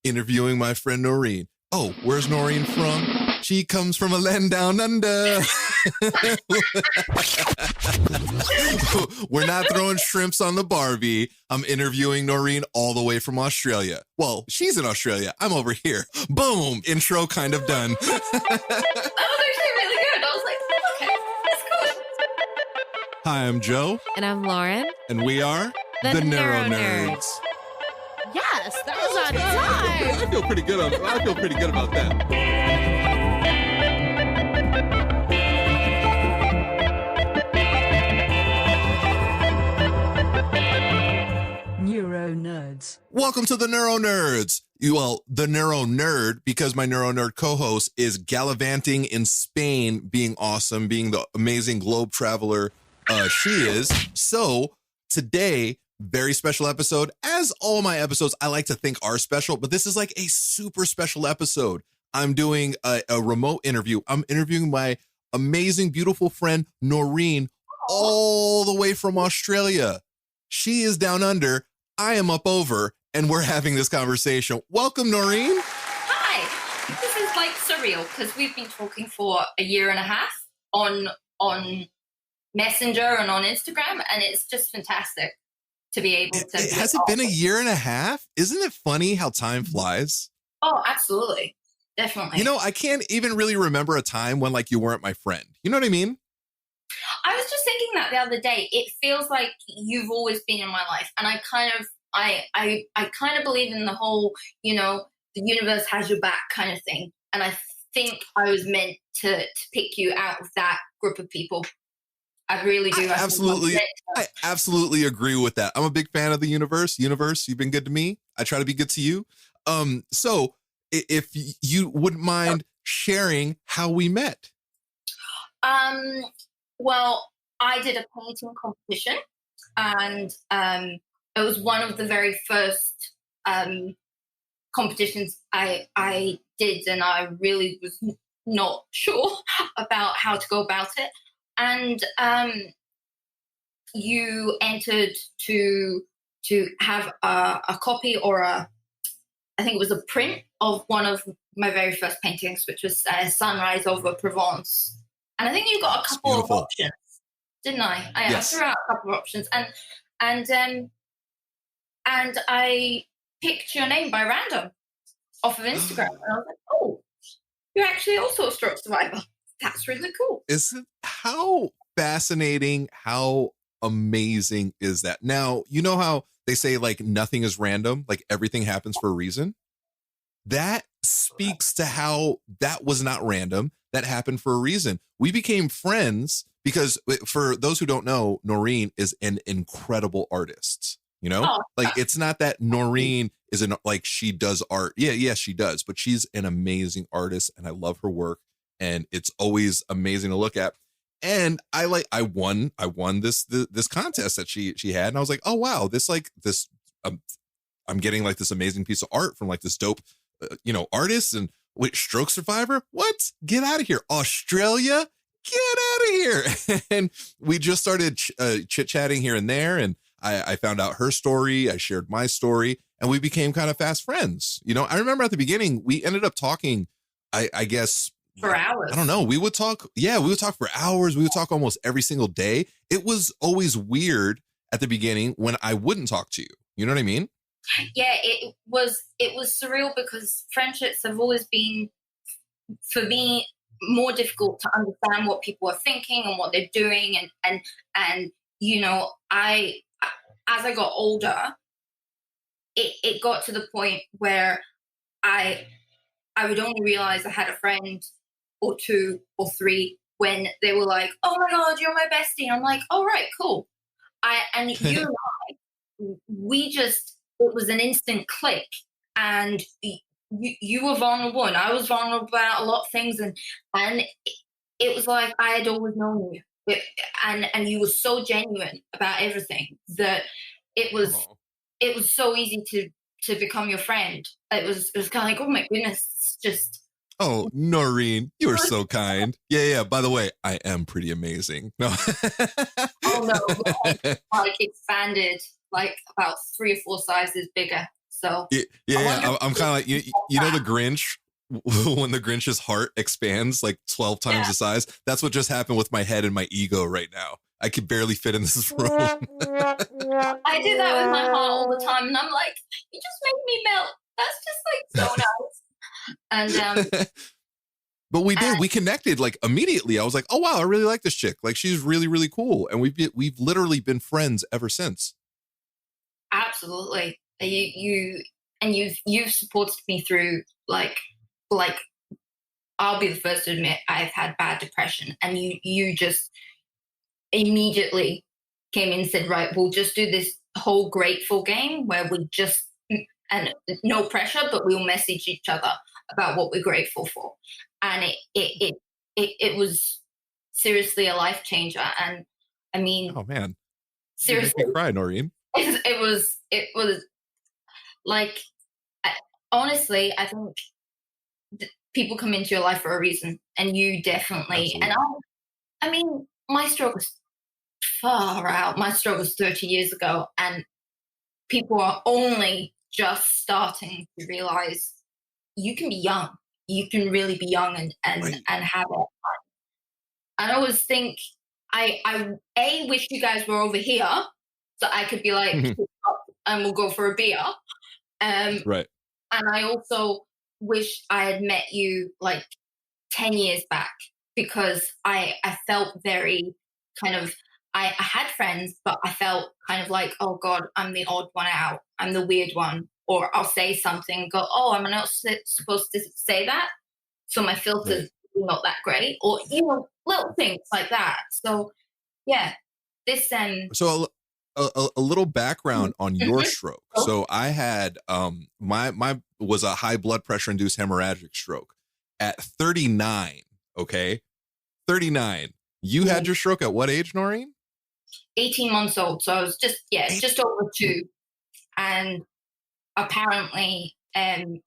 interviewing my friend Noreen. Oh, where's Noreen from? She comes from a land down under. We're not throwing shrimps on the Barbie. I'm interviewing Noreen all the way from Australia. Well, she's in Australia. I'm over here. Boom. Intro kind of done. That was actually really good. I was like, okay, that's good. Hi, I'm Joe. And I'm Lauren. And we are The NeuroNerds. Yes, that was on time. I feel pretty good about that. NeuroNerds. Welcome to the NeuroNerds. The NeuroNerd, because my NeuroNerd co-host is gallivanting in Spain, being awesome, being the amazing globe traveler she is. So today, very special episode. As all my episodes, I like to think are special, but this is like a super special episode. I'm doing a remote interview. I'm interviewing my amazing, beautiful friend, Noreen, all the way from Australia. She is down under. I am up over, and we're having this conversation. Welcome, Noreen. Hi. This is like surreal because we've been talking for a year and a half on Messenger and on Instagram, and it's just fantastic to be able to. Has it been a year and a half? Isn't it funny how time flies? Oh, absolutely. Definitely. You know, I can't even really remember a time when like you weren't my friend. You know what I mean? I was just thinking that the other day. It feels like you've always been in my life, and I kind of believe in the whole, the universe has your back kind of thing. And I think I was meant to pick you out of that group of people. I really do. I absolutely agree with that. I'm a big fan of the universe. Universe, you've been good to me. I try to be good to you. So if you wouldn't mind sharing how we met. Well, I did a painting competition, and it was one of the very first competitions I did, and I really was not sure about how to go about it. And you entered to have a copy or I think it was a print of one of my very first paintings, which was Sunrise over Provence. And I think you got a couple of options, didn't I? Yes. I threw out a couple of options, and I picked your name by random off of Instagram, and I was like, "Oh, you're actually also a stroke survivor. That's really cool." Isn't how fascinating? How amazing is that? Now you know how they say like nothing is random, like everything happens for a reason. That speaks to how that was not random. That happened for a reason. We became friends because, for those who don't know, Noreen is an incredible artist. Like it's not that Noreen isn't like she does art. Yeah, she does, but she's an amazing artist, and I love her work, and it's always amazing to look at. And I won this contest that she had, and I was like, oh wow, I'm getting like this amazing piece of art from like this dope, artist. And wait, stroke survivor? What? Get out of here. Australia? Get out of here. And we just started chit-chatting here and there. And I found out her story. I shared my story, and we became kind of fast friends. I remember at the beginning, we ended up talking, I guess, for hours. I don't know. We would talk. Yeah, we would talk for hours. We would talk almost every single day. It was always weird at the beginning when I wouldn't talk to you. You know what I mean? Yeah, it was surreal because friendships have always been, for me, more difficult to understand what people are thinking and what they're doing, and as I got older, it got to the point where I would only realize I had a friend or two or three when they were like, "Oh my God, you're my bestie." I'm like, "All right, cool." And you and I, it was an instant click, and you were vulnerable and I was vulnerable about a lot of things, and it was like I had always known you, and you were so genuine about everything that it was so easy to become your friend. It was kind of like, oh my goodness, it's just. Oh, Noreen, you are so kind. Yeah. By the way, I am pretty amazing. No. Oh no, like expanded like about 3 or 4 sizes bigger So yeah, I'm kind of like, you know, the Grinch, when the Grinch's heart expands like 12 times the size. That's what just happened with my head and my ego right now. I could barely fit in this room. I do that with my heart all the time, and I'm like, you just made me melt. That's just like so nice. And but we connected like immediately. I was like, oh wow, I really like this chick. Like, she's really, really cool, and we've literally been friends ever since. Absolutely, you've supported me through like I'll be the first to admit I've had bad depression, and you just immediately came in and said, right, we'll just do this whole grateful game where we just, and no pressure, but we'll message each other about what we're grateful for. And it was seriously a life changer. And I mean, oh man, seriously, you make me cry, Noreen. It was like, honestly, I think people come into your life for a reason, and you definitely. Absolutely. And I mean, my struggles far out. My struggles 30 years ago, and people are only just starting to realize you can be young. You can really be young and Right. and have it. I always think I wish you guys were over here so I could be like, and we'll go for a beer. Right. And I also wish I had met you like 10 years back, because I felt very kind of, I had friends, but I felt kind of like, oh God, I'm the odd one out. I'm the weird one. Or I'll say something and go, oh, I'm not supposed to say that. So my filter's not that great. Or, you know, little things like that. So, yeah, this... So a little background on your stroke. So I had, my was a high blood pressure induced hemorrhagic stroke at 39. Okay. 39. You had your stroke at what age, Noreen? 18 months old. So I was just over 2. And apparently, I'm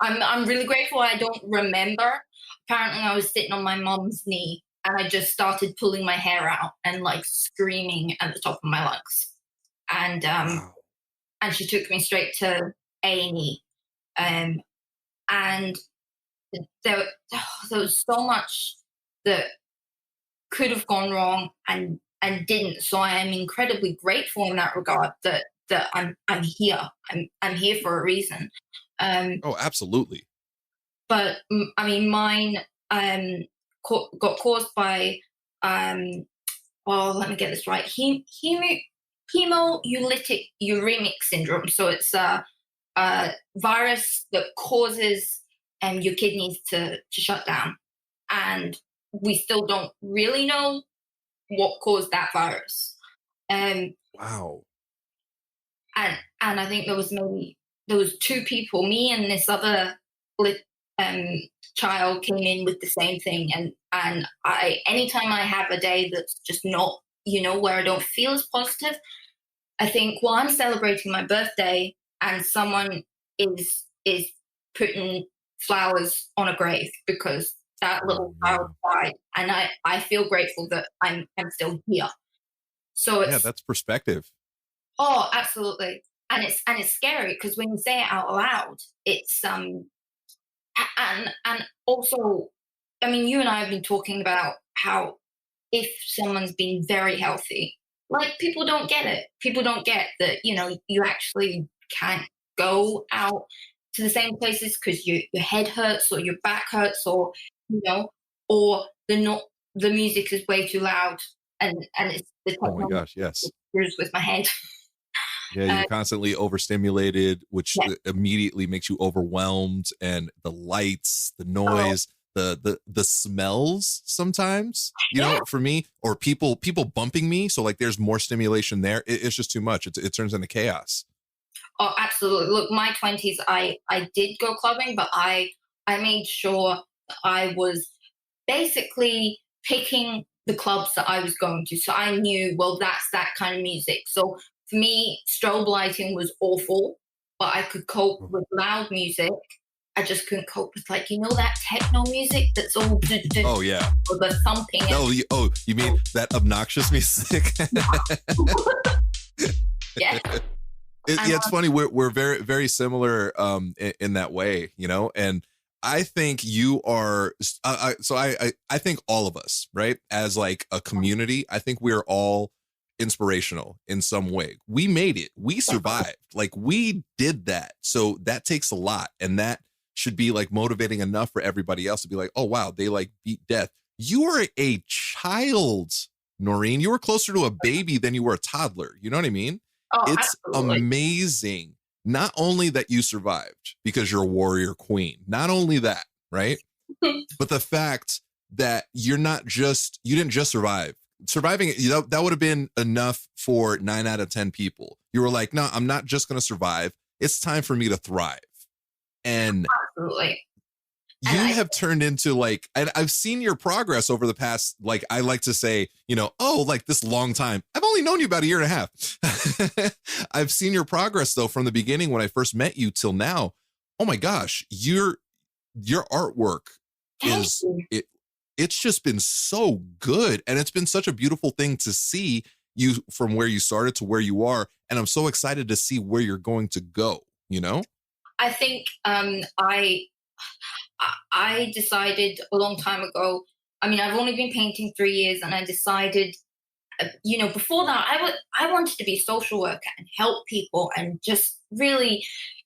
really grateful I don't remember. Apparently I was sitting on my mom's knee and I just started pulling my hair out and like screaming at the top of my lungs. And and she took me straight to A&E. And there was so much that could have gone wrong and didn't. So I am incredibly grateful in that regard that I'm here. I'm here for a reason. Oh, absolutely. But I mean, mine got caused by let me get this right. Hemolytic uremic syndrome. So it's a virus that causes your kidneys to shut down, and we still don't really know what caused that virus. Wow. And I think there was 2 people, me and this other child, came in with the same thing. And I, anytime I have a day that's just not, where I don't feel as positive, I think, well, I'm celebrating my birthday and someone is putting flowers on a grave because that little child died. And I feel grateful that I'm still here. So it's, that's perspective. Oh, absolutely. And it's scary because when you say it out loud, it's and also, I mean, you and I have been talking about how if someone's been very healthy, like, people don't get it. People don't get that, you actually can't go out to the same places because your head hurts or your back hurts or, or the music is way too loud and it's the oh my gosh, yes. with my head. Yeah, you're constantly overstimulated, which immediately makes you overwhelmed, and the lights, the noise, the smells sometimes, for me, or people bumping me. So like there's more stimulation there. It's just too much. It turns into chaos. Oh, absolutely. Look, my 20s, I did go clubbing, but I made sure that I was basically picking the clubs that I was going to. So I knew, well, that's that kind of music. So for me, strobe lighting was awful, but I could cope with loud music. I just couldn't cope with, like, that techno music that's all... Oh, yeah. Or the thumping. You mean that obnoxious music? Yeah. Yeah, it's funny. We're very, very similar in that way, you know, and I think you are. I think all of us, right, as like a community, I think we're all inspirational in some way. We made it. We survived. Like we did that. So that takes a lot, and that should be like motivating enough for everybody else to be like, oh wow, they like beat death. You were a child, Noreen. You were closer to a baby than you were a toddler. You know what I mean? Oh, It's absolutely. amazing. Not only that you survived because you're a warrior queen, not only that, right? But the fact that you didn't just survive. Surviving, you know, that would have been enough for 9 out of 10 people. You were like, no, I'm not just going to survive. It's time for me to thrive. And Absolutely. you have turned into like, and I've seen your progress over the past, like, I like to say, you know, oh, like this long time. I've only known you about a year and a half. I've seen your progress though, from the beginning when I first met you till now. Oh my gosh, your artwork it's just been so good. And it's been such a beautiful thing to see you from where you started to where you are. And I'm so excited to see where you're going to go, you know? I think I decided a long time ago. I mean, I've only been painting 3 years, and I decided, you know, before that, I wanted to be a social worker and help people and just really,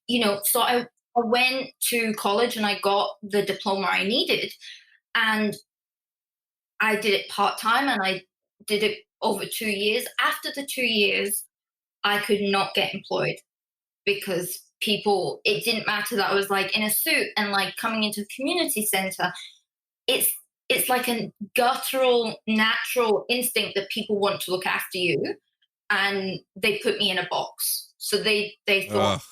you know. So I went to college and I got the diploma I needed, and I did it part-time, and I did it over 2 years. After the 2 years, I could not get employed because it didn't matter that I was like in a suit and like coming into the community center. It's like a guttural, natural instinct that people want to look after you, and they put me in a box. So they thought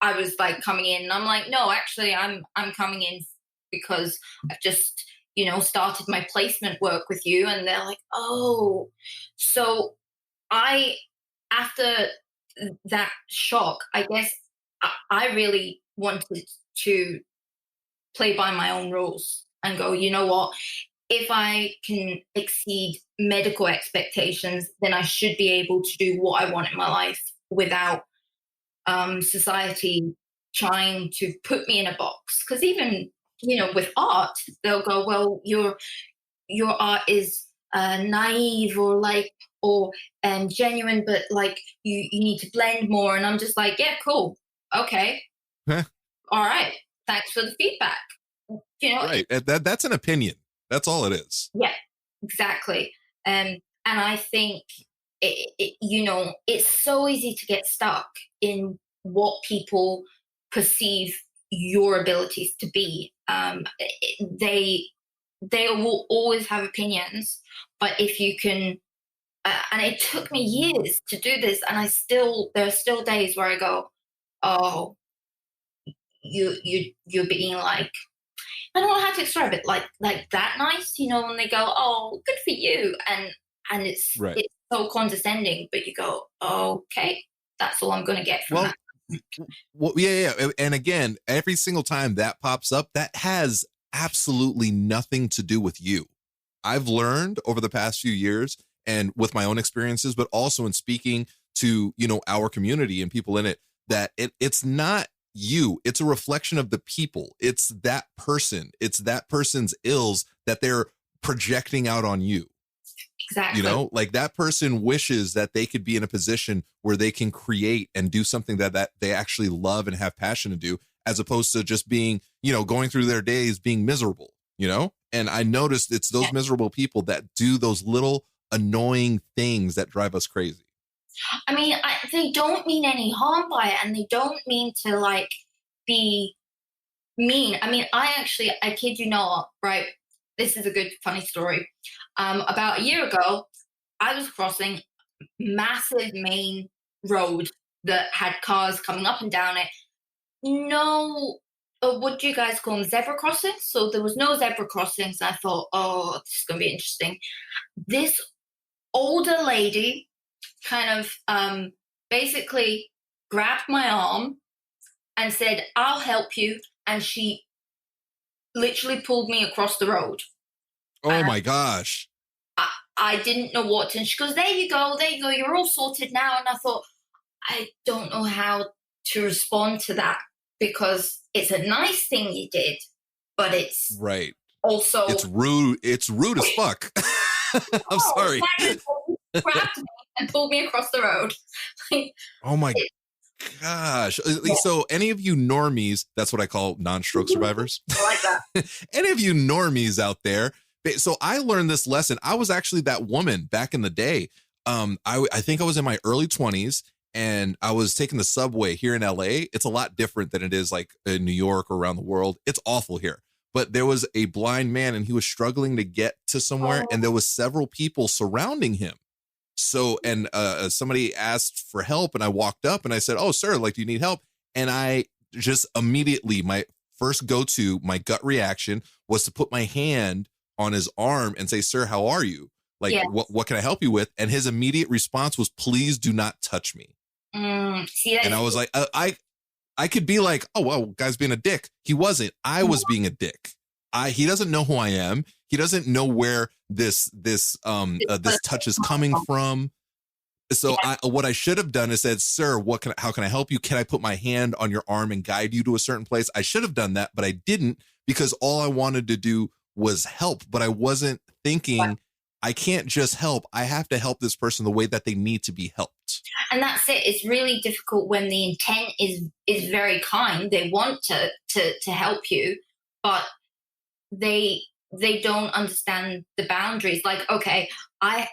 I was like coming in, and I'm like, no, actually, I'm coming in because I've just, you know, started my placement work with you. And they're like, oh. So after that shock, I guess I really wanted to play by my own rules and go, you know what, if I can exceed medical expectations, then I should be able to do what I want in my life without society trying to put me in a box. Because even, you know, with art, they'll go, well, your art is naive or genuine, but like you need to blend more. And I'm just like, yeah, cool. Okay. All right. Thanks for the feedback. You know, right. That's an opinion. That's all it is. Yeah, exactly. And I think you know, it's so easy to get stuck in what people perceive your abilities to be. They will always have opinions, but if you can, and it took me years to do this, and there are still days where I go, oh, you're being like, I don't know how to describe it, like that nice, you know, when they go, oh, good for you, and it's so condescending, but you go, oh, okay, that's all I'm going to get from that. Well, yeah. And again, every single time that pops up, that has absolutely nothing to do with you. I've learned over the past few years and with my own experiences, but also in speaking to, you know, our community and people in it, that it's not you. It's a reflection of the people. It's that person. It's that person's ills that they're projecting out on you. Exactly. You know, like that person wishes that they could be in a position where they can create and do something that they actually love and have passion to do, as opposed to just being, you know, going through their days being miserable, you know? And I noticed it's those miserable people that do those little annoying things that drive us crazy. I mean, they don't mean any harm by it, and they don't mean to like be mean. I mean, I kid you not, right? This is a good, funny story. About a year ago, I was crossing massive main road that had cars coming up and down it. No, what do you guys call them? Zebra crossings? So there was no zebra crossings. I thought, oh, this is going to be interesting. This older lady kind of basically grabbed my arm and said, I'll help you. And she literally pulled me across the road. Oh my gosh. I didn't know what to. And she goes, there you go. You're all sorted now. And I thought, I don't know how to respond to that, because it's a nice thing you did, but it's right. Also, it's rude. It's rude as fuck. I'm sorry. Grabbed me and pulled me across the road. Oh my gosh. So any of you normies, that's what I call non-stroke survivors. I like that. Any of you normies out there. So I learned this lesson. I was actually that woman back in the day. I think I was in my early 20s and I was taking the subway here in LA. It's a lot different than it is like in New York or around the world. It's awful here. But there was a blind man and he was struggling to get to somewhere, and there was several people surrounding him. So, and somebody asked for help, and I walked up and I said, "Oh, sir, like, do you need help?" And I just immediately, my first go-to, my gut reaction was to put my hand on his arm and say, "Sir, how are you? Like, what can I help you with?" And his immediate response was, "Please do not touch me." And I was like, I could be like, "Oh, well, guy's being a dick." He wasn't. I was being a dick. He doesn't know who I am. He doesn't know where this touch is coming from. So what I should have done is said, "Sir, how can I help you? Can I put my hand on your arm and guide you to a certain place?" I should have done that, but I didn't, because all I wanted to do was help. But I wasn't thinking, I can't just help. I have to help this person the way that they need to be helped. And that's it. It's really difficult when the intent is very kind. They want to help you, but they don't understand the boundaries. Like, okay, I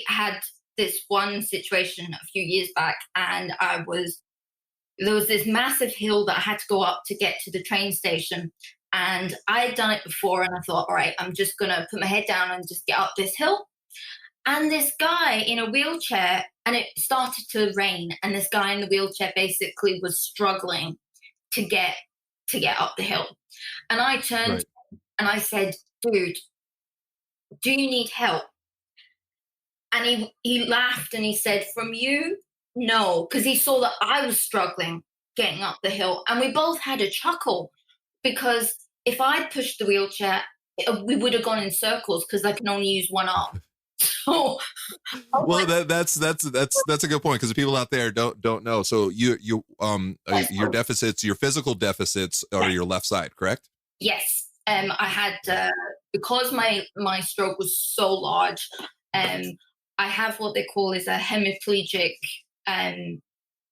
had this one situation a few years back, and there was this massive hill that I had to go up to get to the train station. And I had done it before, and I thought, all right, I'm just going to put my head down and just get up this hill. And this guy in a wheelchair, and it started to rain, and this guy in the wheelchair basically was struggling to get up the hill. And I turned and I said, "Dude, do you need help?" And he laughed and he said, "From you? No," because he saw that I was struggling getting up the hill. And we both had a chuckle, because if I'd pushed the wheelchair, we would have gone in circles, because I can only use one arm. So, well, that's a good point, because the people out there don't know. So your deficits, your physical deficits, are your left side, correct? Yes. I had because my stroke was so large. I have what they call is a hemiplegic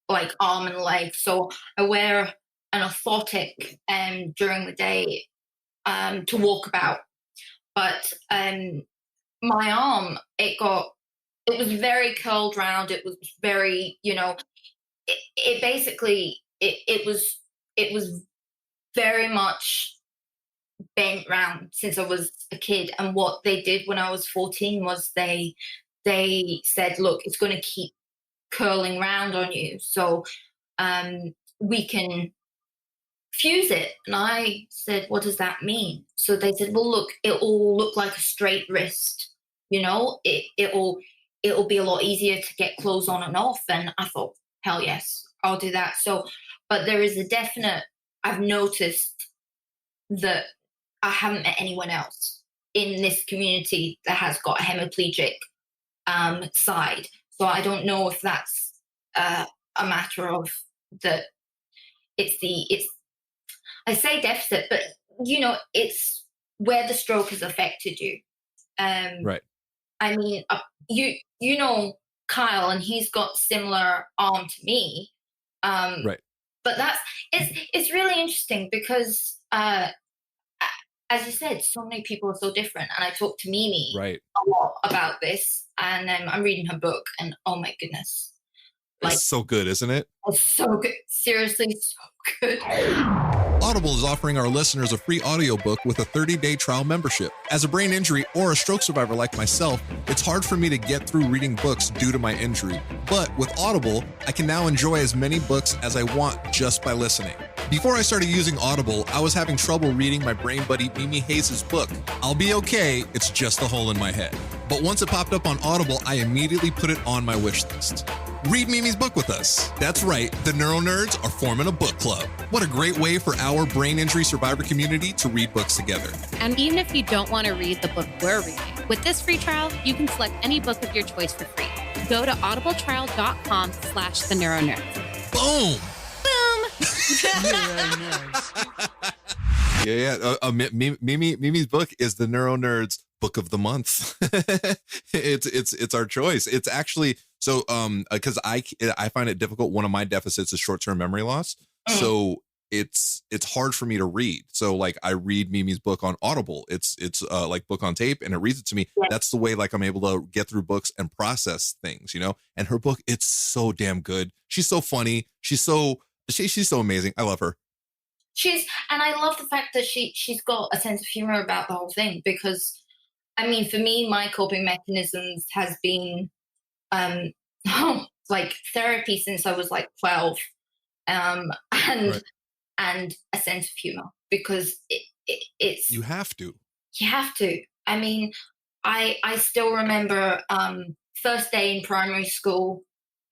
like arm and leg. So I wear an orthotic during the day to walk about. But my arm, it was very curled round. It was very, it basically, it was very much bent round since I was a kid. And what they did when I was 14 was they said, "Look, it's going to keep curling round on you, so we can fuse it." And I said, "What does that mean?" So they said, "Well, look, it'll look like a straight wrist. It'll be a lot easier to get clothes on and off." And I thought, hell yes, I'll do that. So, but there is a definite, I've noticed that I haven't met anyone else in this community that has got a hemiplegic side. So I don't know if that's a matter of that. I say deficit, but it's where the stroke has affected you. Right. I mean, you know Kyle, and he's got similar arm to me. Right. But it's really interesting, because as you said, so many people are so different. And I talked to Mimi a lot about this, and I'm reading her book, and oh my goodness. It's so good, isn't it? It's so good. Seriously, so good. Audible is offering our listeners a free audiobook with a 30-day trial membership. As a brain injury or a stroke survivor like myself, it's hard for me to get through reading books due to my injury. But with Audible, I can now enjoy as many books as I want just by listening. Before I started using Audible, I was having trouble reading my brain buddy Mimi Hayes' book, I'll Be Okay, It's Just a Hole in My Head. But once it popped up on Audible, I immediately put it on my wish list. Read Mimi's book with us. That's right, the NeuroNerds are forming a book club. What a great way for our brain injury survivor community to read books together. And even if you don't want to read the book we're reading, with this free trial, you can select any book of your choice for free. Go to audibletrial.com/theneuronerds. Boom. Mimi's book is the NeuroNerds Book of the Month. it's our choice. It's actually so because I find it difficult. One of my deficits is short-term memory loss. So it's hard for me to read. So like I read Mimi's book on Audible. It's like book on tape, and it reads it to me. Yeah. That's the way like I'm able to get through books and process things, you know. And her book, it's so damn good. She's so funny. She's so amazing. I love her. And I love the fact that she's got a sense of humor about the whole thing, because I mean, for me, my coping mechanisms has been like therapy since I was like 12, and a sense of humor, because it's you have to. I mean, I still remember first day in primary school.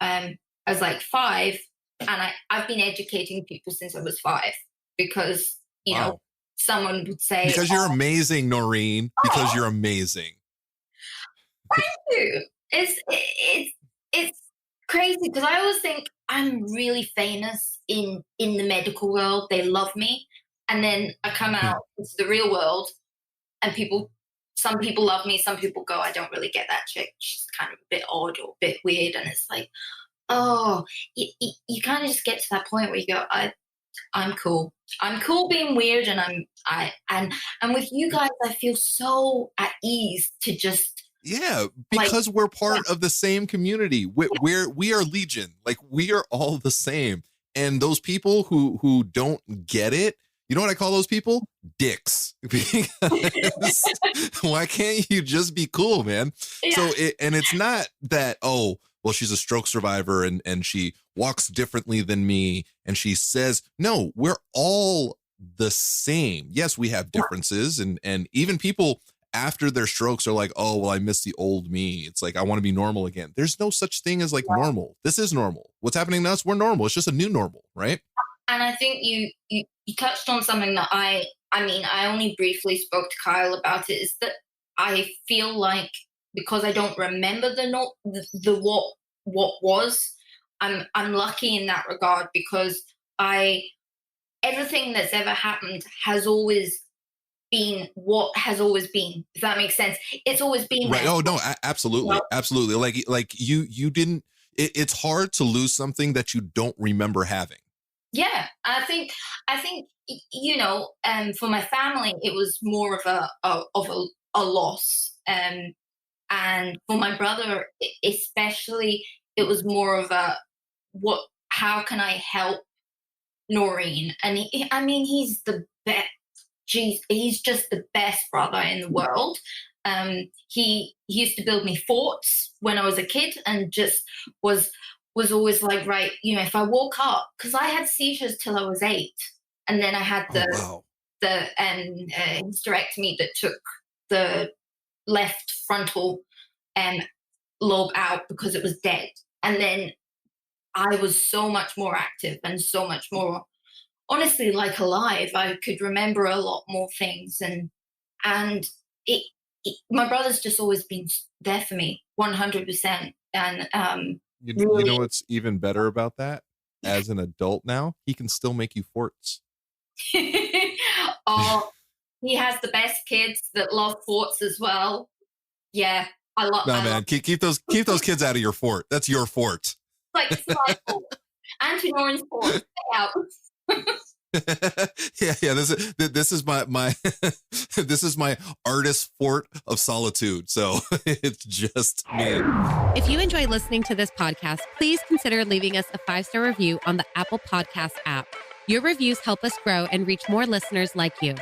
I was like 5, and I've been educating people since I was 5, because you know, someone would say, because you're amazing, Noreen, because you're amazing. Thank you. It's crazy, because I always think I'm really famous in the medical world. They love me, and then I come out into the real world, and some people love me, some people go, I don't really get that chick. She's kind of a bit odd or a bit weird, and it's like, you kind of just get to that point where you go, I'm cool. I'm cool being weird, and and with you guys, I feel so at ease to just because we're part of the same community. We are legion. Like we are all the same. And those people who don't get it, you know what I call those people? Dicks. Because why can't you just be cool, man? Yeah. So it's not that well, she's a stroke survivor and she walks differently than me. And she says, no, we're all the same. Yes, we have differences. And even people after their strokes are like, oh, well, I miss the old me. It's like, I want to be normal again. There's no such thing as like normal. This is normal. What's happening to us? We're normal. It's just a new normal, right? And I think you touched on something that I mean, I only briefly spoke to Kyle about it, is that I feel like, because I don't remember the what was, I'm lucky in that regard, because everything that's ever happened has always been what has always been, if that makes sense. It's always been right. there. Oh no, absolutely. Absolutely. Like you didn't, it's hard to lose something that you don't remember having. Yeah. I think, you know, for my family, it was more of a loss. And for my brother, especially, it was more of how can I help Noreen? And he's the best. He's just the best brother in the world. He used to build me forts when I was a kid, and just was always like, right, you know, if I woke up, because I had seizures till I was 8, and then I had the hysterectomy that took the left frontal lobe out because it was dead, and then I was so much more active and so much more, honestly, like alive. I could remember a lot more things, and my brother's just always been there for me, 100%. And you know what's even better about that? As an adult now, he can still make you forts. Oh, he has the best kids that love forts as well. Yeah, I love. No, man, keep those kids out of your fort. That's your fort. Like it's my fort. Auntie Noreen's fort. Stay out. yeah. This is my this is my artist fort of solitude. So it's just me. If you enjoy listening to this podcast, please consider leaving us a 5-star review on the Apple Podcast app. Your reviews help us grow and reach more listeners like you.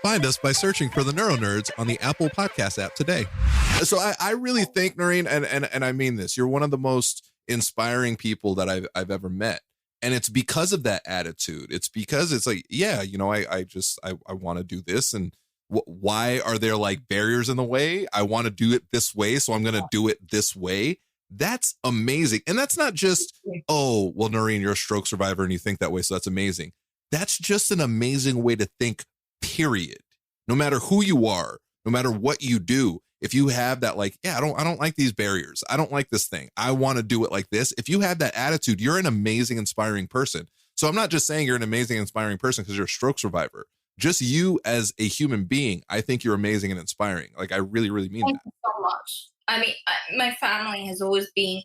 Find us by searching for the NeuroNerds on the Apple Podcast app today. So I really think, Noreen, and I mean this, you're one of the most inspiring people that I've ever met. And it's because of that attitude. It's because it's like, yeah, you know, I want to do this. And why are there like barriers in the way? I want to do it this way, so I'm going to do it this way. That's amazing. And that's not just, oh, well, Noreen, you're a stroke survivor and you think that way, so that's amazing. That's just an amazing way to think, period. No matter who you are, no matter what you do, if you have that, like, yeah, I don't like these barriers. I don't like this thing. I want to do it like this. If you have that attitude, you're an amazing, inspiring person. So I'm not just saying you're an amazing, inspiring person because you're a stroke survivor. Just you as a human being, I think you're amazing and inspiring. Like, I really, really mean that. Thank you so much. I mean, my family has always been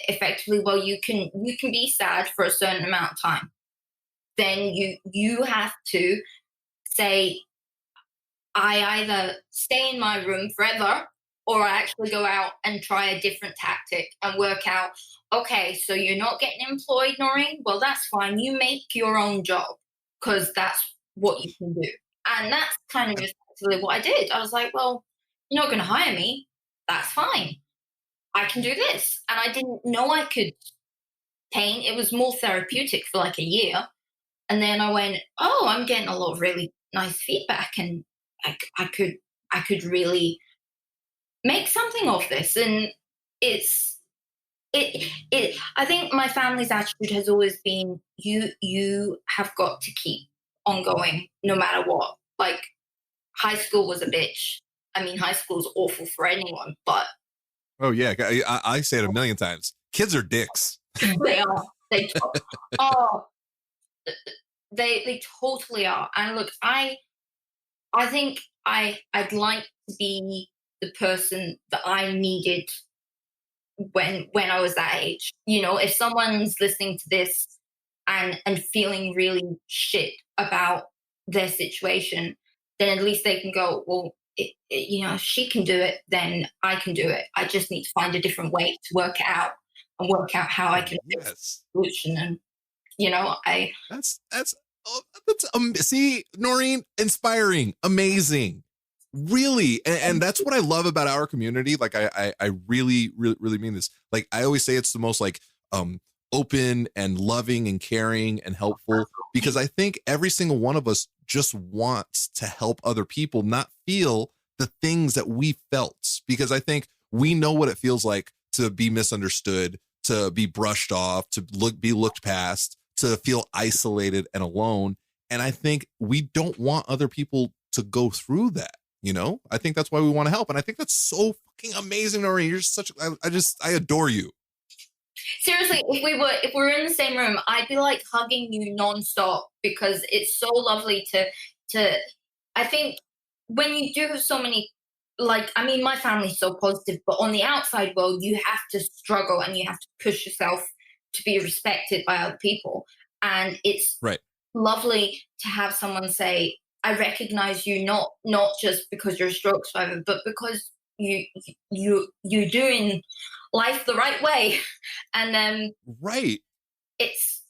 effectively, well, you can be sad for a certain amount of time. Then you have to say, I either stay in my room forever or I actually go out and try a different tactic and work out, okay, so you're not getting employed, Noreen? Well, that's fine. You make your own job because that's what you can do. And that's kind of just actually what I did. I was like, well, you're not going to hire me. That's fine. I can do this. And I didn't know I could paint. It was more therapeutic for like a year. And then I went, oh, I'm getting a lot of really nice feedback and I could really make something of this. And I think my family's attitude has always been, you have got to keep on going no matter what. Like, high school was a bitch. I mean, high school's awful for anyone, but oh yeah, I say it a million times. Kids are dicks. They are. They totally are. And look, I think I'd like to be the person that I needed when I was that age. You know, if someone's listening to this and feeling really shit about their situation, then at least they can go, well, if she can do it, then I can do it. I just need to find a different way to work it out and work out how I can fix the solution. And see, Noreen, inspiring, amazing, really, and that's what I love about our community. Like, I really, really, really mean this. Like, I always say it's the most like open and loving and caring and helpful, because I think every single one of us just wants to help other people not feel the things that we felt, because I think we know what it feels like to be misunderstood, to be brushed off, to be looked past, to feel isolated and alone. And I think we don't want other people to go through that. You know, I think that's why we want to help. And I think that's so fucking amazing, Noreen. You're such, I adore you. Seriously, if we were in the same room, I'd be like hugging you nonstop, because it's so lovely to I think when you do have so many, like, I mean, my family's so positive, but on the outside world, you have to struggle and you have to push yourself to be respected by other people. And it's lovely to have someone say, I recognize you, not just because you're a stroke survivor, but because you're doing life the right way. And it's,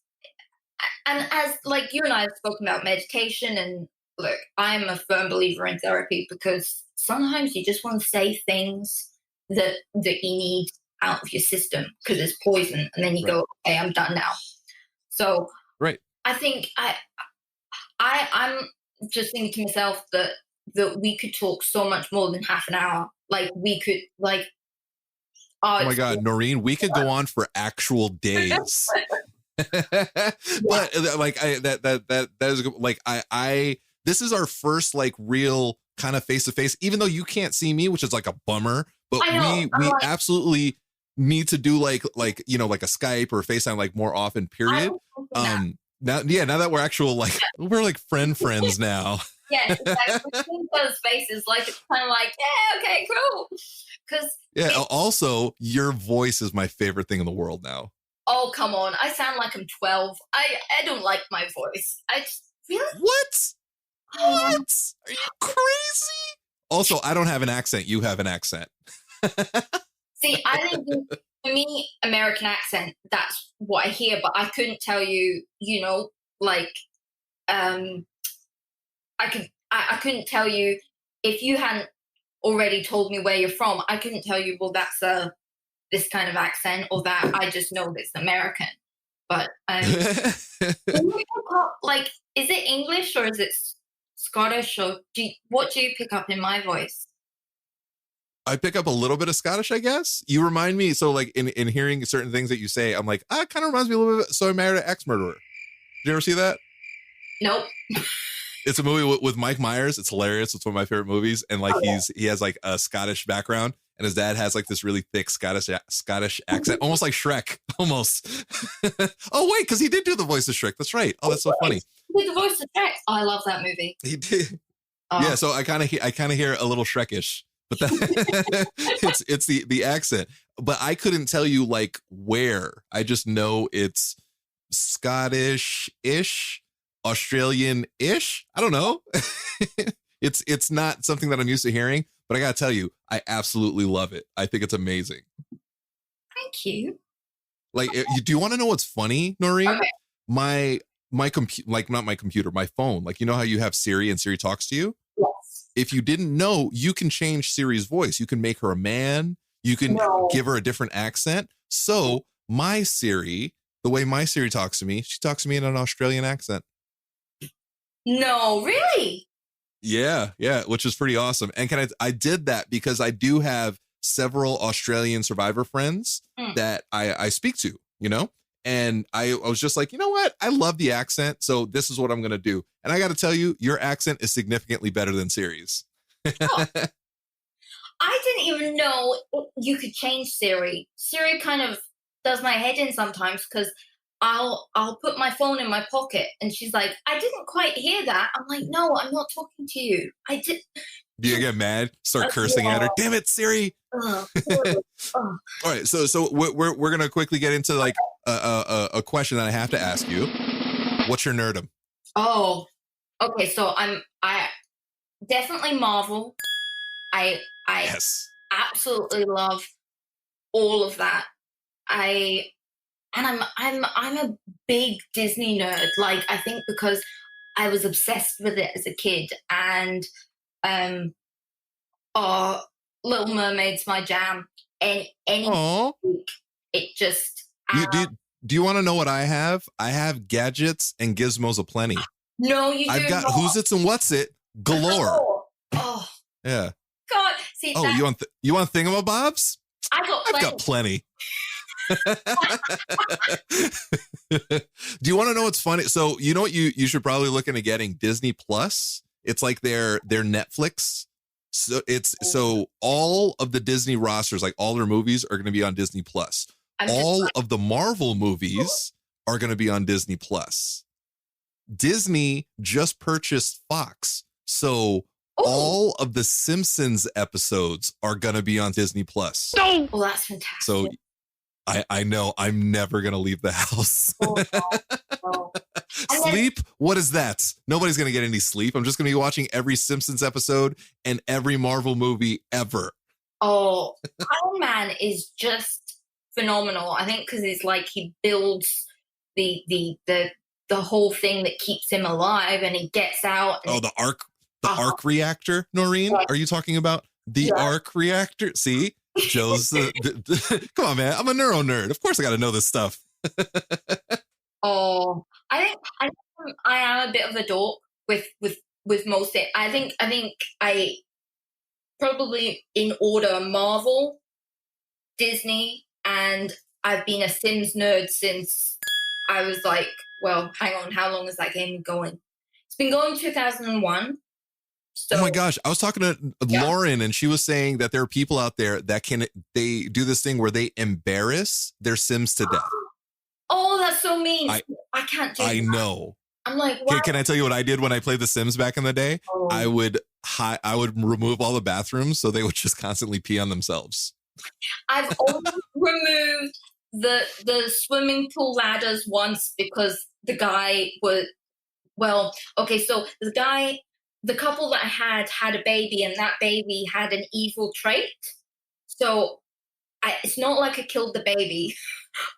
and as like you and I have spoken about meditation, and look, I'm a firm believer in therapy, because sometimes you just want to say things that you need out of your system because it's poison, and then you go, okay, I'm done now. So I think I'm just thinking to myself that we could talk so much more than half an hour. Like, we could, like, oh my God, Noreen, we could go on for actual days. But like, that is like, this is our first like real kind of face to face, even though you can't see me, which is like a bummer, but we absolutely need to do like, you know, like a Skype or a FaceTime, like, more often, period. Now that we're actual, like, we're like friends now. Yes, exactly. Between those faces, like, it's kind of like, yeah, okay, cool. Because also, your voice is my favorite thing in the world now. Oh, come on. I sound like I'm 12. I don't like my voice. I just, really? What? Are you crazy? Also, I don't have an accent. You have an accent. See, I think for me, American accent, that's what I hear, but I couldn't tell you, you know, like, I couldn't tell you if you hadn't already told me where you're from. I couldn't tell you, well, that's this kind of accent or that. I just know it's American. But like, is it English or is it Scottish, or what do you pick up in my voice? I pick up a little bit of Scottish, I guess. You remind me, so like in hearing certain things that you say, I'm like, it kind of reminds me a little bit. So I married an ex-murderer. Did you ever see that? Nope. It's a movie with Mike Myers. It's hilarious. It's one of my favorite movies. And like he has like a Scottish background, and his dad has like this really thick Scottish accent, almost like Shrek, almost. Oh wait, because he did do the voice of Shrek. That's right. Oh, that's so funny. He did the voice of Shrek. Oh, I love that movie. He did. Yeah, so I kind of hear a little Shrekish, but that, it's the accent. But I couldn't tell you like where. I just know it's Scottish-ish, Australian-ish. I don't know. It's not something that I'm used to hearing, but I gotta tell you, I absolutely love it. I think it's amazing. Thank you. Like, do you want to know what's funny, Noreen? Okay. My computer, like not my computer, my phone. Like, you know how you have Siri and Siri talks to you? Yes. If you didn't know, you can change Siri's voice. You can make her a man. You can give her a different accent. So my Siri, the way my Siri talks to me, she talks to me in an Australian accent. No, really? Yeah, which is pretty awesome. And I did that because I do have several Australian survivor friends that I speak to, you know? And I was just like, you know what? I love the accent. So this is what I'm going to do. And I got to tell you, your accent is significantly better than Siri's. Oh. I didn't even know you could change Siri. Siri kind of does my head in sometimes because I'll put my phone in my pocket and she's like, I didn't quite hear that. I'm like, no, I'm not talking to you. I did. Do you get mad? Start cursing at her. Damn it, Siri. All right. So we're going to quickly get into like a question that I have to ask you. What's your nerdum? Oh, okay. So I definitely Marvel. I absolutely love all of that. I'm a big Disney nerd. Like, I think because I was obsessed with it as a kid, and Little Mermaid's my jam. And it just do you want to know what I have? I have gadgets and gizmos aplenty. No, you do I've got not. who's its and what's it galore. Oh yeah. God, see. Oh, you want thingamabobs? I've got plenty. Do you want to know what's funny? So you know what you should probably look into getting? Disney Plus. It's like their Netflix. So all of the Disney rosters, like all their movies, are going to be on Disney Plus. All of the Marvel movies are going to be on Disney Plus. Disney just purchased Fox, so all of the Simpsons episodes are going to be on Disney Plus. Well, that's fantastic. So I know I'm never going to leave the house. Sleep? What is that? Nobody's going to get any sleep. I'm just going to be watching every Simpsons episode and every Marvel movie ever. Oh, Iron Man is just phenomenal. I think because it's like he builds the whole thing that keeps him alive, and he gets out. And the arc reactor, Noreen? Yeah. Are you talking about the arc reactor? See? Joe's come on, man. I'm a neuro nerd. Of course I got to know this stuff. Oh, I think I am a bit of a dork with most of it. I think I probably in order Marvel, Disney, and I've been a Sims nerd since I was like, well, hang on, how long is that game going? It's been going 2001. So, oh my gosh, I was talking to Lauren, and she was saying that there are people out there that they do this thing where they embarrass their Sims to death. Oh, that's so mean. I can't do that. I know. I'm like, wow. Can I tell you what I did when I played The Sims back in the day? Oh. I would remove all the bathrooms so they would just constantly pee on themselves. I've only removed the swimming pool ladders once because the guy was, well, okay, so the couple that I had a baby, and that baby had an evil trait. So it's not like I killed the baby,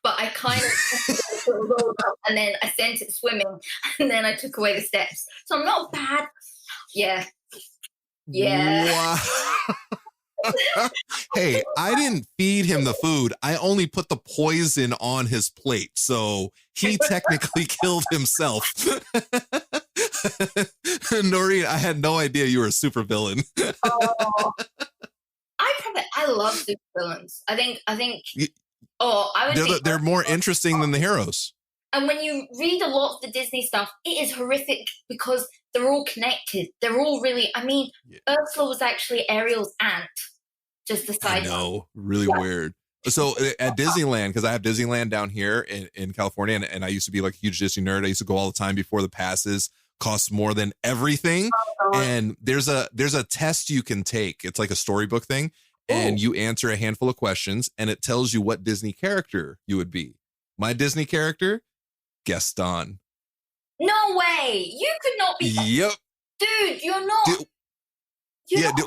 but I kind of rolled up and then I sent it swimming, and then I took away the steps. So I'm not bad. Yeah. Wow. Hey, I didn't feed him the food. I only put the poison on his plate. So he technically killed himself. Noreen, I had no idea you were a supervillain. Oh, I love supervillains. I think. They're more interesting than the heroes. And when you read a lot of the Disney stuff, it is horrific because they're all connected. They're all really, I mean, Ursula was actually Ariel's aunt. Just a side note. I know, really weird. So at Disneyland, because I have Disneyland down here in California, and I used to be like a huge Disney nerd. I used to go all the time before the passes cost more than everything. And there's a test you can take. It's like a storybook thing. And you answer a handful of questions and it tells you what Disney character you would be. My Disney character, Gaston. No way. You could not be. Yep. Dude, you're not.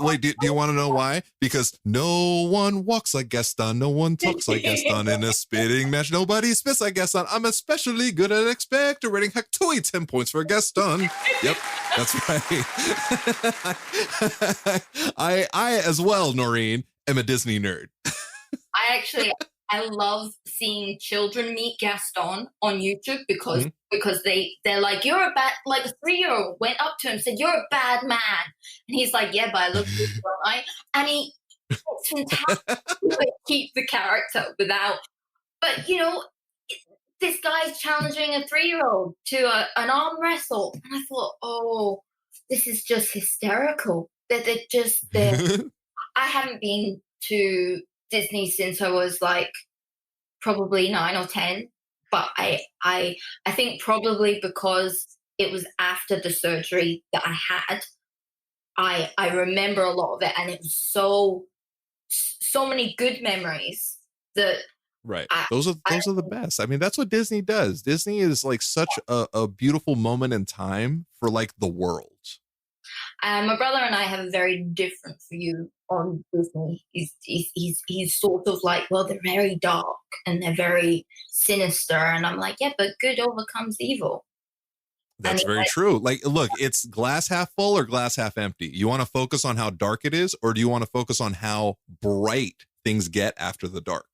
Wait, do you want to know why? Because no one walks like Gaston. No one talks like Gaston in a spitting match. Nobody spits like Gaston. I'm especially good at expectorating. Hectoi, 10 points for Gaston. Yep, that's right. I as well, Noreen, am a Disney nerd. I love seeing children meet Gaston on YouTube because they're like, you're a bad, like a 3-year-old went up to him and said, you're a bad man. And he's like, yeah, but I look good, don't I? And it's fantastic to keep the character without, but you know, this guy's challenging a 3-year-old to an arm wrestle. And I thought, oh, this is just hysterical. They're I haven't been to Disney since I was like probably 9 or 10, but I think probably because it was after the surgery that I had, I remember a lot of it, and it was so many good memories that right. Those are the best. I mean, that's what Disney does. Disney is like such a beautiful moment in time for like the world. My brother and I have a very different view on Disney. He's sort of like, well, they're very dark and they're very sinister. And I'm like, yeah, but good overcomes evil. That's very true. Like, look, it's glass half full or glass half empty. You want to focus on how dark it is, or do you want to focus on how bright things get after the dark?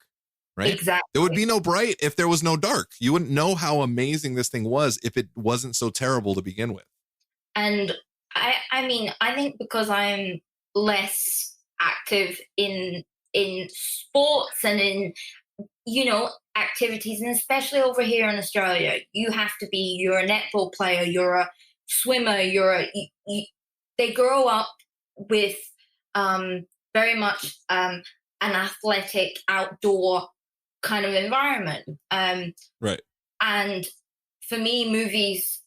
Right? Exactly. There would be no bright if there was no dark. You wouldn't know how amazing this thing was if it wasn't so terrible to begin with. And I mean, I think because I'm less active in sports and in, you know, activities, and especially over here in Australia, you're a netball player, you're a swimmer, they grow up with very much an athletic outdoor kind of environment. Right. And for me, movies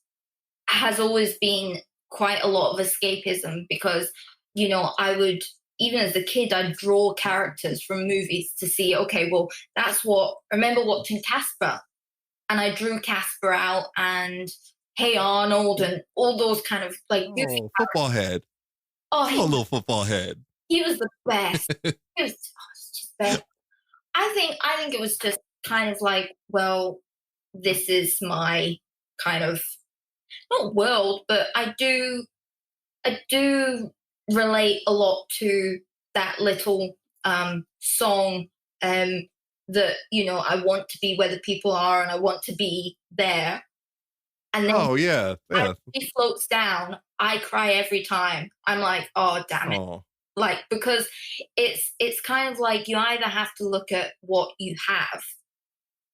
has always been quite a lot of escapism because, you know, I would, even as a kid, I'd draw characters from movies to see, okay, well, I remember watching Casper, and I drew Casper out and Hey Arnold and all those kind of like football head. Oh, a little football head. He was the best. He was just best. I think it was just kind of like, well, this is my kind of not world, but I do relate a lot to that little song that, you know, I want to be where the people are and I want to be there. And then he floats down. I cry every time. I'm like, oh, damn it. Oh. Like, because it's kind of like you either have to look at what you have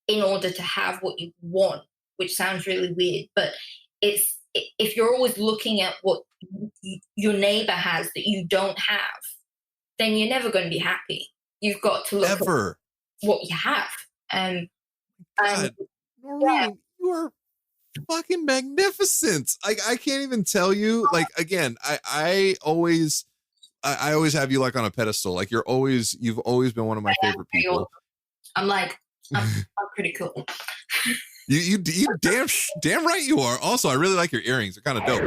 in order to have what you want, which sounds really weird, but if you're always looking at what your neighbor has that you don't have, then you're never going to be happy. You've got to look at what you have. Noreen, you are fucking magnificent. I can't even tell you. Like, again, I always have you like on a pedestal. Like you've always been one of my favorite people. I'm like, I'm pretty cool. You damn right you are. Also, I really like your earrings. They're kind of dope.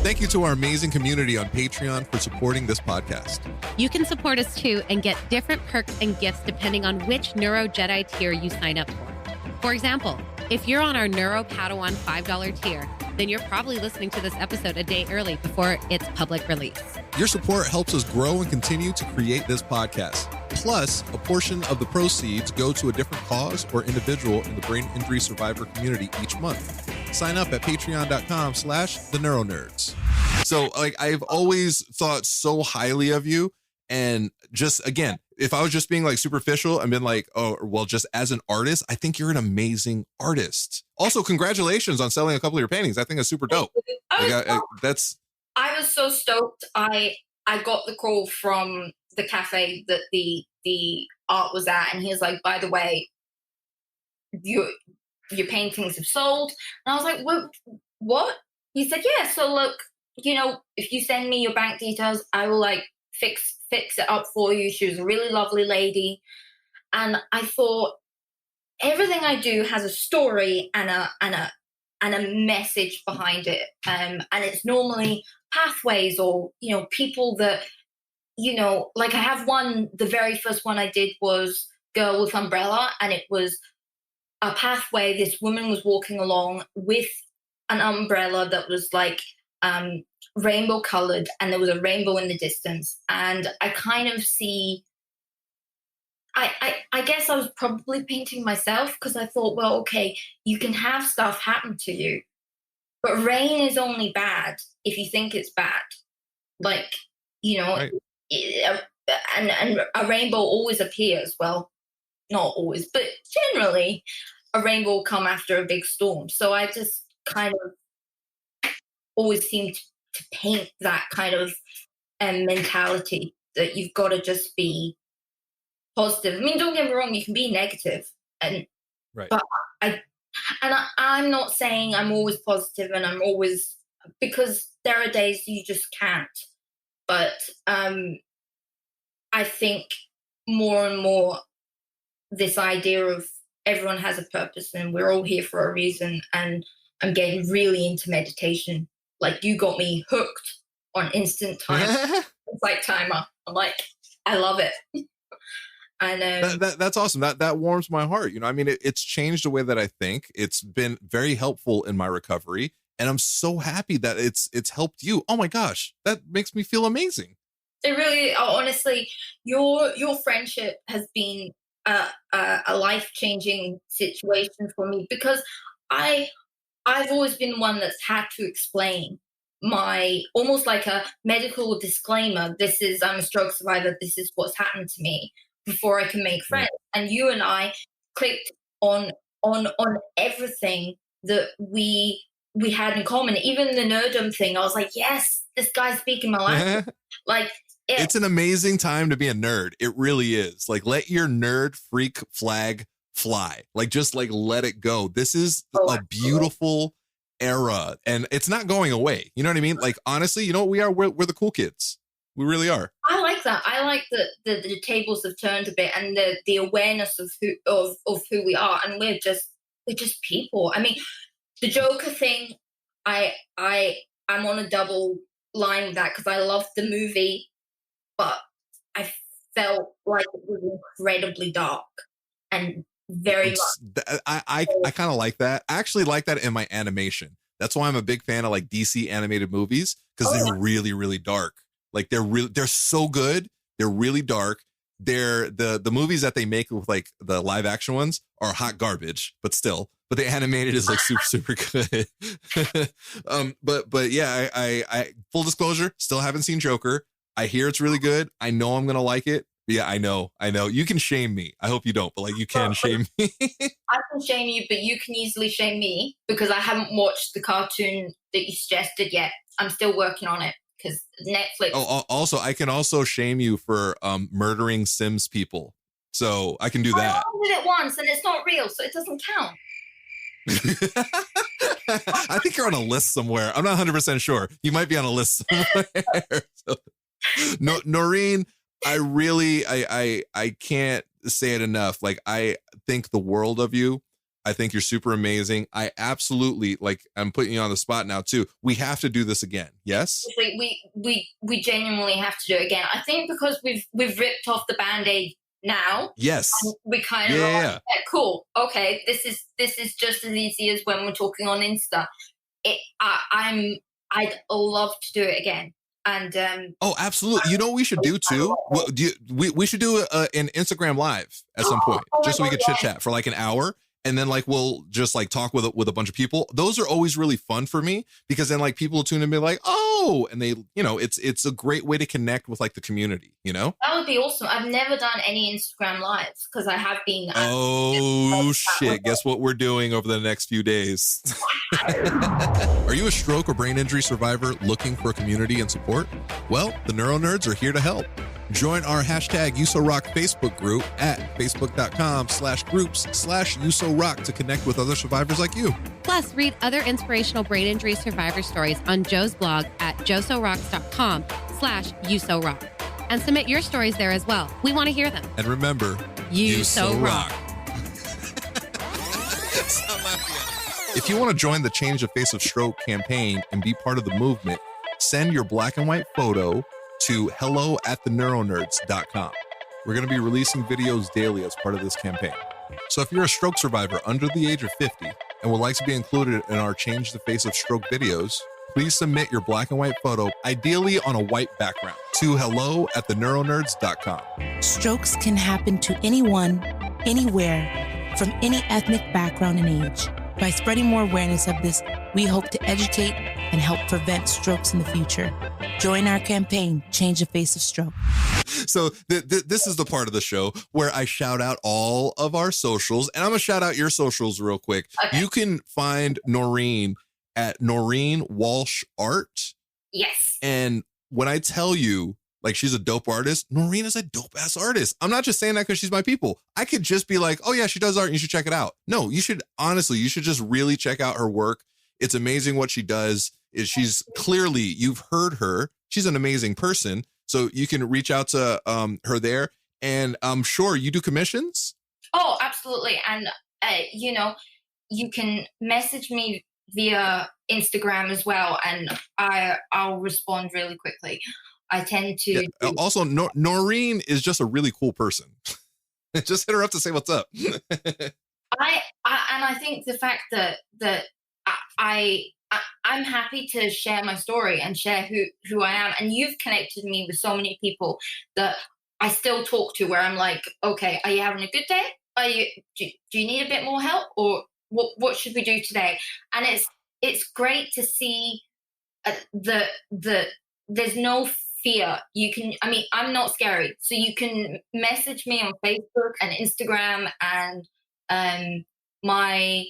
Thank you to our amazing community on Patreon for supporting this podcast. You can support us too and get different perks and gifts depending on which Neuro Jedi tier you sign up for. For example, if you're on our Neuro Padawan $5 tier, then you're probably listening to this episode a day early before its public release. Your support helps us grow and continue to create this podcast. Plus, a portion of the proceeds go to a different cause or individual in the brain injury survivor community each month. Sign up at patreon.com/the NeuroNerds. So, like, I've always thought so highly of you. And just, again, if I was just being like superficial and been like, oh, well, just as an artist, I think you're an amazing artist. Also, congratulations on selling a couple of your paintings. I think it's super dope. I was so stoked. I got the call from the cafe that the art was at, and he was like, by the way, your paintings have sold. And I was like, what? He said, yeah, so look, if you send me your bank details, I will like fix it up for you. She was a really lovely lady. And I thought, everything I do has a story and a message behind it. And it's normally pathways or, people that, like I have one, the very first one I did was Girl with Umbrella, and it was a pathway. This woman was walking along with an umbrella that was like rainbow colored, and there was a rainbow in the distance. And I kind of see, I guess I was probably painting myself, because I thought, well, okay, you can have stuff happen to you, but rain is only bad if you think it's bad. Like, right. And a rainbow always appears. Well, not always, but generally a rainbow will come after a big storm. So I just kind of always seem to paint that kind of mentality, that you've got to just be positive. I mean, don't get me wrong, you can be negative, and right. But I'm not saying I'm always positive and I'm always, because there are days you just can't. But I think more and more this idea of everyone has a purpose and we're all here for a reason. And I'm getting really into meditation. Like, you got me hooked on instant time. It's like timer. I'm like, I love it. And that's awesome. That warms my heart. I mean, it's changed the way that I think. It's been very helpful in my recovery, and I'm so happy that it's helped you. Oh my gosh, that makes me feel amazing. It really, honestly, your friendship has been a life-changing situation for me, because I've always been one that's had to explain my, almost like a medical disclaimer. I'm a stroke survivor. This is what's happened to me, before I can make friends. And you and I clicked on everything that we had in common. Even the nerdum thing, I was like, yes, this guy's speaking my language. Like, it's an amazing time to be a nerd. It really is. Like, let your nerd freak flag fly. Like, just like let it go. This is a beautiful era, and it's not going away. You know what I mean? Like, honestly, we are. We're the cool kids. We really are. I like that. I like that the tables have turned a bit, and the awareness of who we are, and we're just people. I mean, the Joker thing, I'm on a double line with that, because I loved the movie, but I felt like it was incredibly dark and very much. I kind of like that. I actually like that in my animation. That's why I'm a big fan of like DC animated movies, because they're really, really dark. Like, they're so good. They're really dark. They're the movies that they make with like the live action ones are hot garbage, but the animated is like super, super good. But yeah, I full disclosure, still haven't seen Joker. I hear it's really good. I know I'm going to like it. Yeah, I know. You can shame me. I hope you don't, but like, you can shame me. I can shame you, but you can easily shame me, because I haven't watched the cartoon that you suggested yet. I'm still working on it, because Netflix. Oh, also, I can also shame you for murdering Sims people. So I can do that. I did it once, and it's not real, so it doesn't count. I think you're on a list somewhere. I'm not 100% sure. You might be on a list somewhere. No, Noreen, I really, I can't say it enough. Like, I think the world of you. I think you're super amazing. I absolutely, like, I'm putting you on the spot now too. We have to do this again. Yes. We genuinely have to do it again. I think because we've ripped off the Band-Aid now. Yes. We kind of like, cool. Okay, this is just as easy as when we're talking on Insta. I'd love to do it again. And oh, absolutely. You know what we should do too? We should do an Instagram live at some point, just so we could chit chat for like an hour, and then like we'll just like talk with a bunch of people. Those are always really fun for me because then like people will tune in and be like, oh, and they, you know, it's a great way to connect with like the community, you know? That would be awesome. I've never done any Instagram lives because I have been. Oh shit! Guess what we're doing over the next few days? Are you a stroke or brain injury survivor looking for a community and support? Well, the NeuroNerds are here to help. Join our hashtag USORock Facebook group at facebook.com/groups/USORock to connect with other survivors like you. Plus, read other inspirational brain injury survivor stories on Joe's blog at josorocks.com/USORock. And submit your stories there as well. We want to hear them. And remember, USORock. If you want to join the Change the Face of Stroke campaign and be part of the movement, send your black and white photo to hello@theneuronerds.com. We're going to be releasing videos daily as part of this campaign. So if you're a stroke survivor under the age of 50 and would like to be included in our Change the Face of Stroke videos, please submit your black and white photo, ideally on a white background, to hello@theneuronerds.com. Strokes can happen to anyone, anywhere, from any ethnic background and age. By spreading more awareness of this, we hope to educate and help prevent strokes in the future. Join our campaign, Change the Face of Stroke. So this is the part of the show where I shout out all of our socials, and I'm going to shout out your socials real quick. Okay. You can find Noreen at Noreen Walsh Art. Yes. And when I tell you, like, she's a dope artist, Noreen is a dope ass artist. I'm not just saying that because she's my people. I could just be like, oh yeah, she does art and you should check it out. No, you should just really check out her work. It's amazing what she does. She's clearly, you've heard her. She's an amazing person. So you can reach out to her there. And I'm sure you do commissions. Oh, absolutely. And, you know, you can message me via Instagram as well. And I'll respond really quickly. I tend to. Yeah. Also, Noreen is just a really cool person. Just hit her up to say what's up. I think the fact that I'm happy to share my story and share who I am, and you've connected me with so many people that I still talk to. Where I'm like, okay, are you having a good day? Do you need a bit more help, or what should we do today? And it's great to see the there's no fear. You can, I mean, I'm not scary. So you can message me on Facebook and Instagram, and my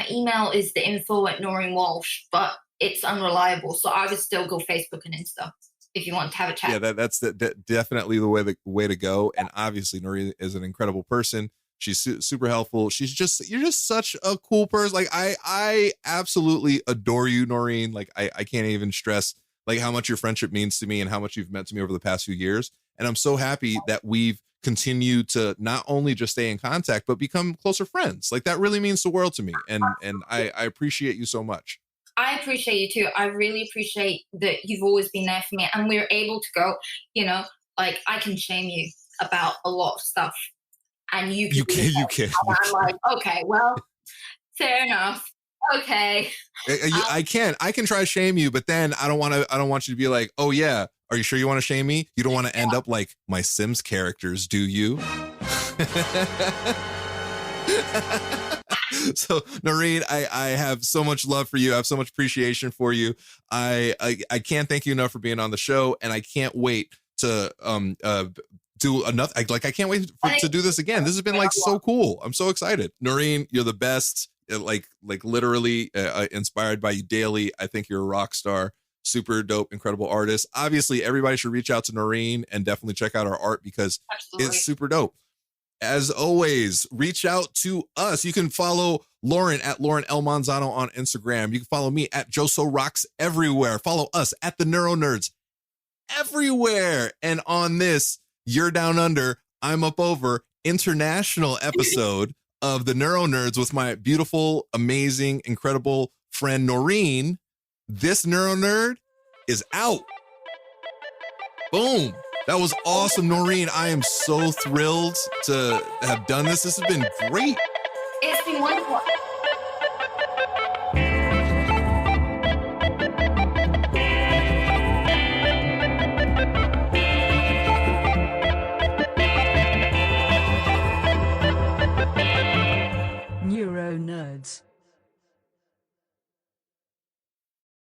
email is the info@Noreen Walsh, but it's unreliable. So I would still go Facebook and Insta if you want to have a chat. Yeah, that's definitely the way to go. And obviously Noreen is an incredible person. She's super helpful. You're just such a cool person. Like I absolutely adore you, Noreen. Like I can't even stress like how much your friendship means to me and how much you've meant to me over the past few years. And I'm so happy that we've continued to not only just stay in contact, but become closer friends. Like that really means the world to me. And I appreciate you so much. I appreciate you too. I really appreciate that you've always been there for me. And we're able to go, you know, like I can shame you about a lot of stuff. And you can. I'm like, okay, well, fair enough. Okay. I can try to shame you, but then I don't want you to be like, oh yeah, are you sure you want to shame me? You don't want to end up like my Sims characters, do you? So Noreen, I have so much love for you. I have so much appreciation for you. I can't thank you enough for being on the show, and I can't wait to do another. I can't wait to do this again. This has been like so cool. I'm so excited. Noreen, you're the best. Like literally inspired by you daily. I think you're a rock star. Super dope, incredible artist. Obviously, everybody should reach out to Noreen and definitely check out our art because it's super dope. As always, reach out to us. You can follow Lauren at Lauren L. Manzano on Instagram. You can follow me at JosoRocks everywhere. Follow us at the NeuroNerds everywhere. And on this You're Down Under, I'm Up Over international episode of the NeuroNerds with my beautiful, amazing, incredible friend Noreen, this NeuroNerd is out. Boom. That was awesome, Noreen. I am so thrilled to have done this. This has been great. It's been wonderful.